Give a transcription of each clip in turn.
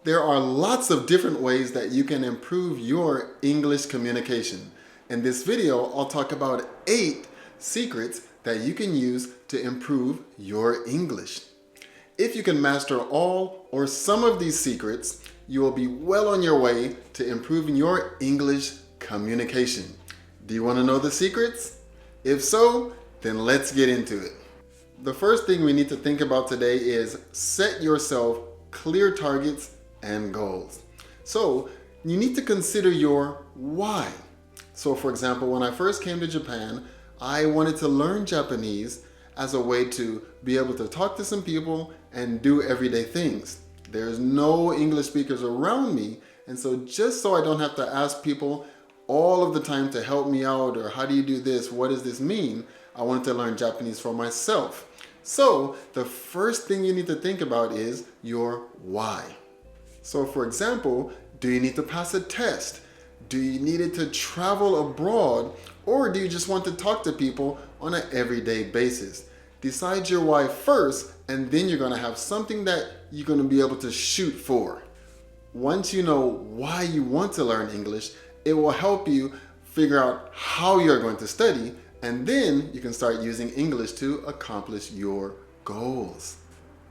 There are lots of different ways that you can improve your English communication. In this video, I'll talk about 8 secrets that you can use to improve your English. If you can master all or some of these secrets, you will be well on your way to improving your English communication. Do you want to know the secrets? If so, then let's get into it. The first thing we need to think about today is set yourself clear targets and goals. So you need to consider your why. So for example, when I first came to Japan, I wanted to learn Japanese as a way to be able to talk to some people and do everyday things. There's no English speakers around me, and so just so I don't have to ask people all of the time to help me out or how do you do this, what does this mean, I wanted to learn Japanese for myself. So the first thing you need to think about is your why. So for example, do you need to pass a test? Do you need it to travel abroad? Or do you just want to talk to people on an everyday basis? Decide your why first, and then you're going to have something that you're going to be able to shoot for. Once you know why you want to learn English, it will help you figure out how you're going to study, and then you can start using English to accomplish your goals.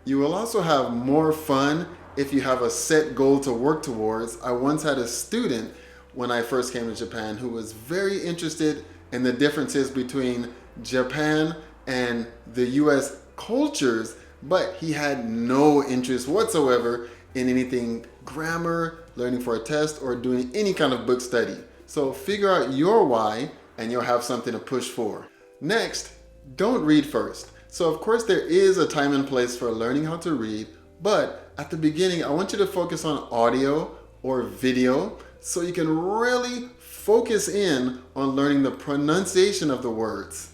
You will also have more fun if you have a set goal to work towards. I once had a student when I first came to Japan who was very interested in the differences between Japan and the US cultures, but he had no interest whatsoever in anything grammar, learning for a test, or doing any kind of book study. So figure out your why and you'll have something to push for. Next, don't read first. So of course there is a time and place for learning how to read, but at the beginning I want you to focus on audio or video so you can really focus in on learning the pronunciation of the words.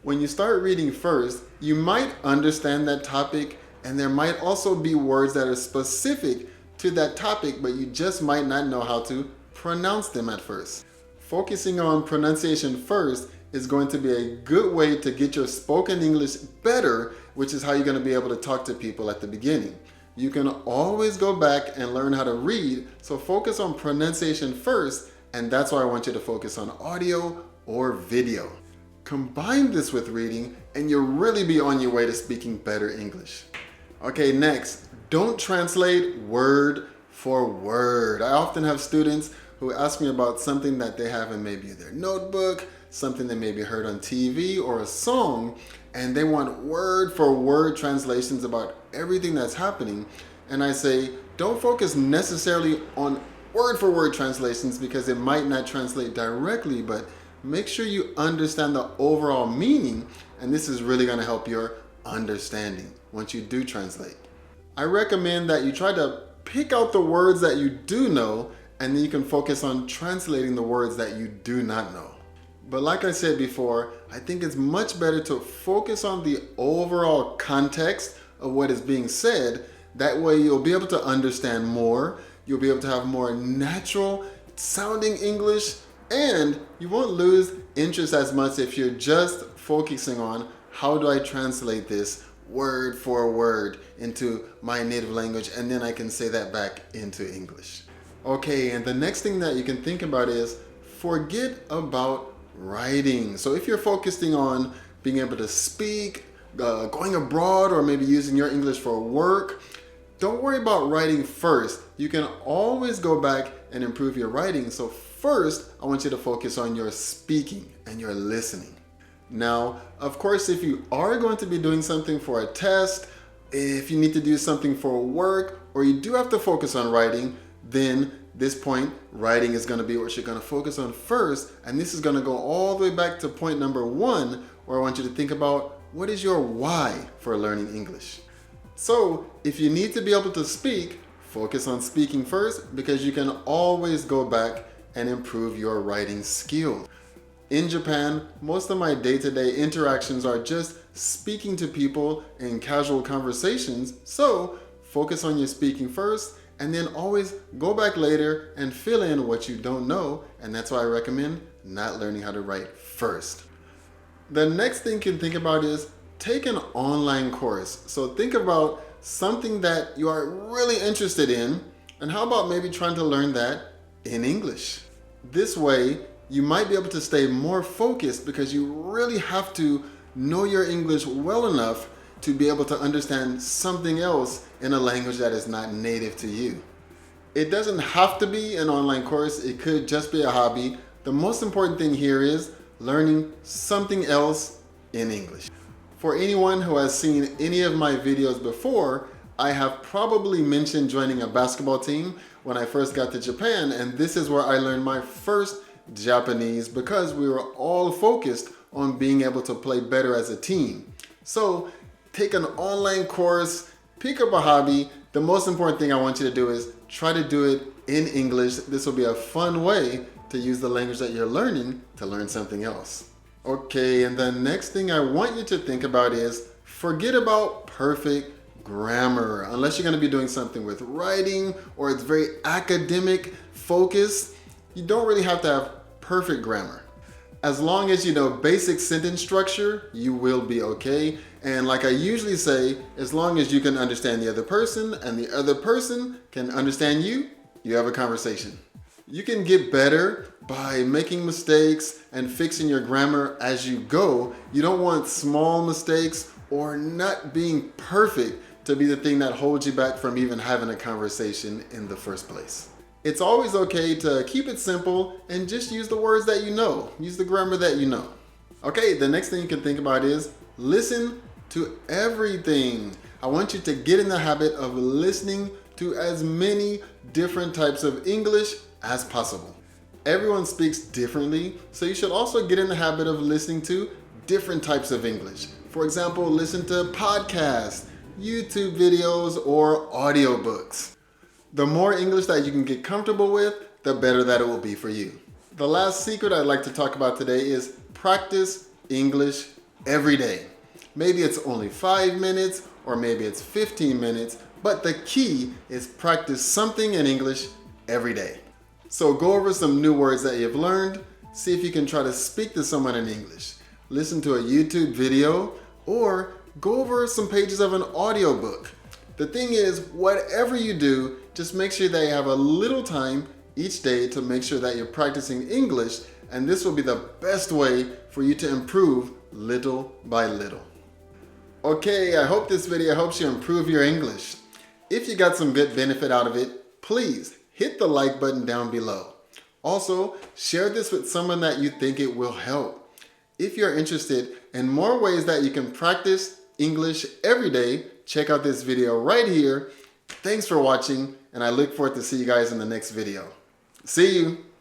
When you start reading first, you might understand that topic, and there might also be words that are specific to that topic, but you just might not know how to pronounce them at first. Focusing on pronunciation first is going to be a good way to get your spoken English better, which is how you're going to be able to talk to people at the beginning. You can always go back and learn how to read, so focus on pronunciation first, and that's why I want you to focus on audio or video. Combine this with reading and you'll really be on your way to speaking better English. Okay, next, don't translate word for word. I often have students who ask me about something that they have in maybe their notebook, something they maybe heard on TV or a song, and they want word for word translations about everything that's happening. And I say, don't focus necessarily on word for word translations because it might not translate directly, but make sure you understand the overall meaning, and this is really going to help your understanding once you do translate. I recommend that you try to pick out the words that you do know, and then you can focus on translating the words that you do not know. But like I said before, I think it's much better to focus on the overall context of what is being said. That way you'll be able to understand more, you'll be able to have more natural sounding English, and you won't lose interest as much if you're just focusing on how do I translate this word for word into my native language, and then I can say that back into English. Okay, and the next thing that you can think about is forget about writing. So if you're focusing on being able to speak, going abroad, or maybe using your English for work, don't worry about writing first. You can always go back and improve your writing. So first, I want you to focus on your speaking and your listening. Now, of course, if you are going to be doing something for a test, if you need to do something for work, or you do have to focus on writing, then this point, writing is going to be what you're going to focus on first. And this is going to go all the way back to point number 1, where I want you to think about what is your why for learning English. So if you need to be able to speak, focus on speaking first, because you can always go back and improve your writing skills. In Japan, most of my day-to-day interactions are just speaking to people in casual conversations, so focus on your speaking first, and then always go back later and fill in what you don't know, and that's why I recommend not learning how to write first. The next thing you can think about is take an online course. So think about something that you are really interested in, And how about maybe trying to learn that in English? This way, you might be able to stay more focused because you really have to know your English well enough to be able to understand something else in a language that is not native to you. It doesn't have to be an online course. It could just be a hobby. The most important thing here is learning something else in English. For anyone who has seen any of my videos before, I have probably mentioned joining a basketball team when I first got to Japan, and this is where I learned my first Japanese because we were all focused on being able to play better as a team. So take an online course, pick up a hobby. The most important thing I want you to do is try to do it in English. This will be a fun way to use the language that you're learning to learn something else. Okay, and the next thing I want you to think about is forget about perfect grammar. Unless you're going to be doing something with writing or it's very academic focused, you don't really have to have perfect grammar. As long as you know basic sentence structure, you will be okay. And like I usually say, as long as you can understand the other person and the other person can understand you, you have a conversation. You can get better by making mistakes and fixing your grammar as you go. You don't want small mistakes or not being perfect to be the thing that holds you back from even having a conversation in the first place. It's always okay to keep it simple and just use the words that you know. Use the grammar that you know. Okay, the next thing you can think about is listen to everything. I want you to get in the habit of listening to as many different types of English as possible. Everyone speaks differently, so you should also get in the habit of listening to different types of English. For example, listen to podcasts, YouTube videos, or audiobooks. The more English that you can get comfortable with, the better that it will be for you. The last secret I'd like to talk about today is practice English every day. Maybe it's only 5 minutes or maybe it's 15 minutes, but the key is practice something in English every day. So go over some new words that you've learned. See if you can try to speak to someone in English. Listen to a YouTube video or go over some pages of an audiobook. The thing is, whatever you do, just make sure that you have a little time each day to make sure that you're practicing English, and this will be the best way for you to improve little by little. Okay, I hope this video helps you improve your English. If you got some good benefit out of it, please hit the like button down below. Also, share this with someone that you think it will help. If you're interested in more ways that you can practice English every day, check out this video right here. Thanks for watching, and I look forward to see you guys in the next video. See you!